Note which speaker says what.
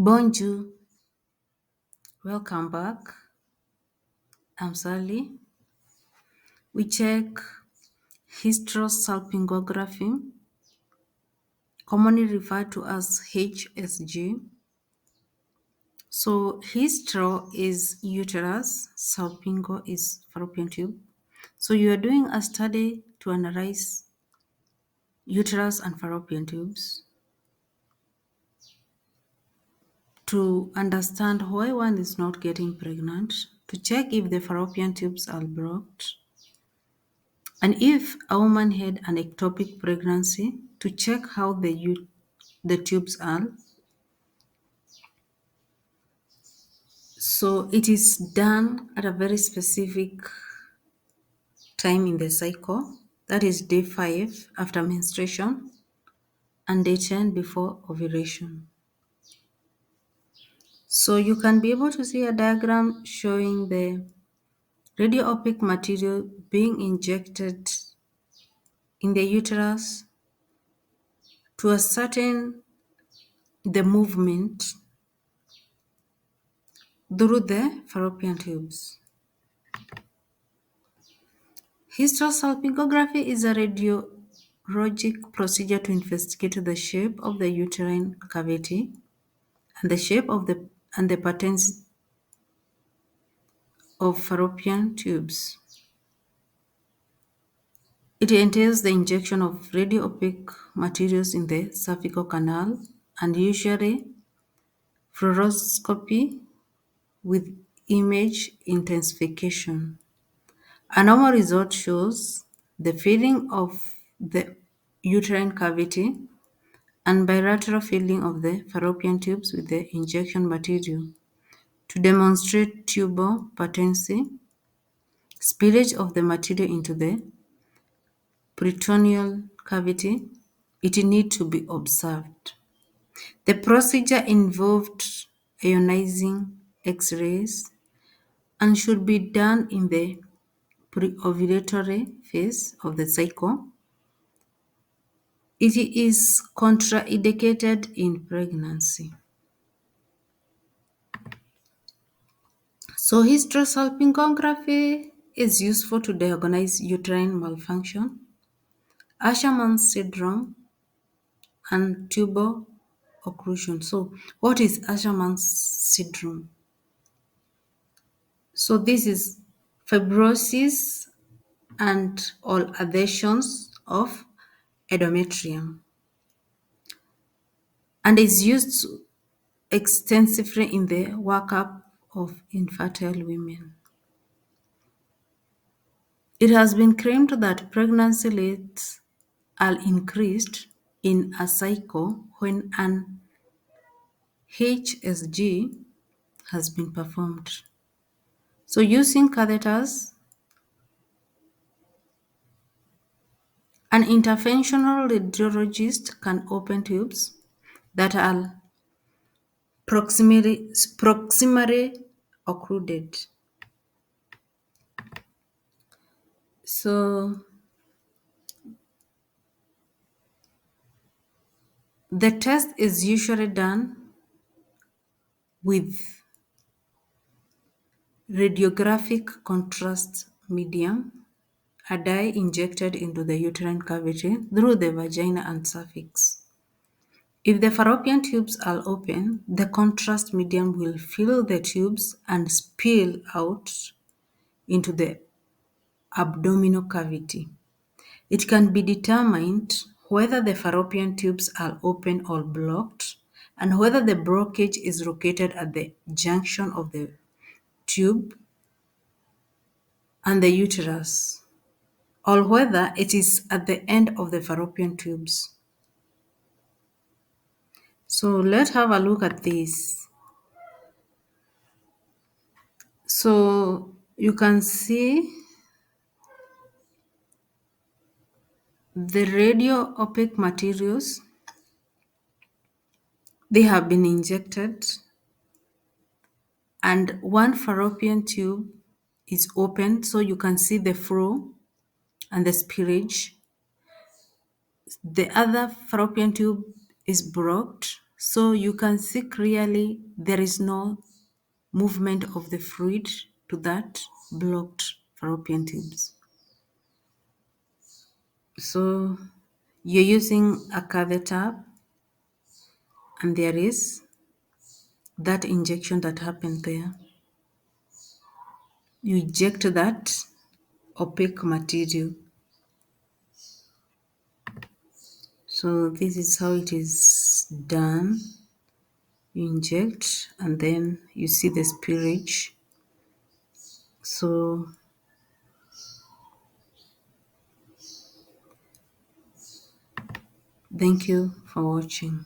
Speaker 1: Bonjour, welcome back. I'm Sally. We check hysterosalpingography, commonly referred to as HSG. So hystero is uterus, salpingo is fallopian tube. So you are doing a study to analyze uterus and fallopian tubes to understand why one is not getting pregnant, to check if the fallopian tubes are blocked, and if a woman had an ectopic pregnancy, to check how the tubes are. So it is done at a very specific time in the cycle, that is day 5 after menstruation and day 10 before ovulation. So you can be able to see a diagram showing the radio-opaque material being injected in the uterus to ascertain the movement through the fallopian tubes. Hysterosalpingography is a radiologic procedure to investigate the shape of the uterine cavity and the shape of the patterns of fallopian tubes. It entails the injection of radio-opaque materials in the cervical canal and usually fluoroscopy with image intensification. A normal result shows the filling of the uterine cavity and bilateral filling of the fallopian tubes with the injection material. To demonstrate tubal patency, spillage of the material into the peritoneal cavity, it need to be observed. The procedure involved ionizing X-rays and should be done in the pre-ovulatory phase of the cycle. It is contraindicated in pregnancy. So hysterosalpingography is useful to diagnose uterine malfunction, Asherman's syndrome, and tubal occlusion. So what is Asherman's syndrome? So this is fibrosis and all adhesions of endometrium and is used extensively in the workup of infertile women. It has been claimed that pregnancy rates are increased in a cycle when an HSG has been performed. So using catheters, an interventional radiologist can open tubes that are proximally occluded. So the test is usually done with radiographic contrast medium, a dye injected into the uterine cavity through the vagina and cervix. If the fallopian tubes are open, the contrast medium will fill the tubes and spill out into the abdominal cavity. It can be determined whether the fallopian tubes are open or blocked and whether the blockage is located at the junction of the tube and the uterus, or whether it is at the end of the fallopian tubes. So let's have a look at this. So you can see the radio opaque materials, they have been injected and one fallopian tube is open, so you can see the flow and the spillage. The other fallopian tube is blocked, So you can see clearly there is no movement of the fluid to that blocked fallopian tubes. So you're using a catheter and there is that injection that happened there. You eject that opaque material. So this is how it is done. You inject and then you see the spillage. So thank you for watching.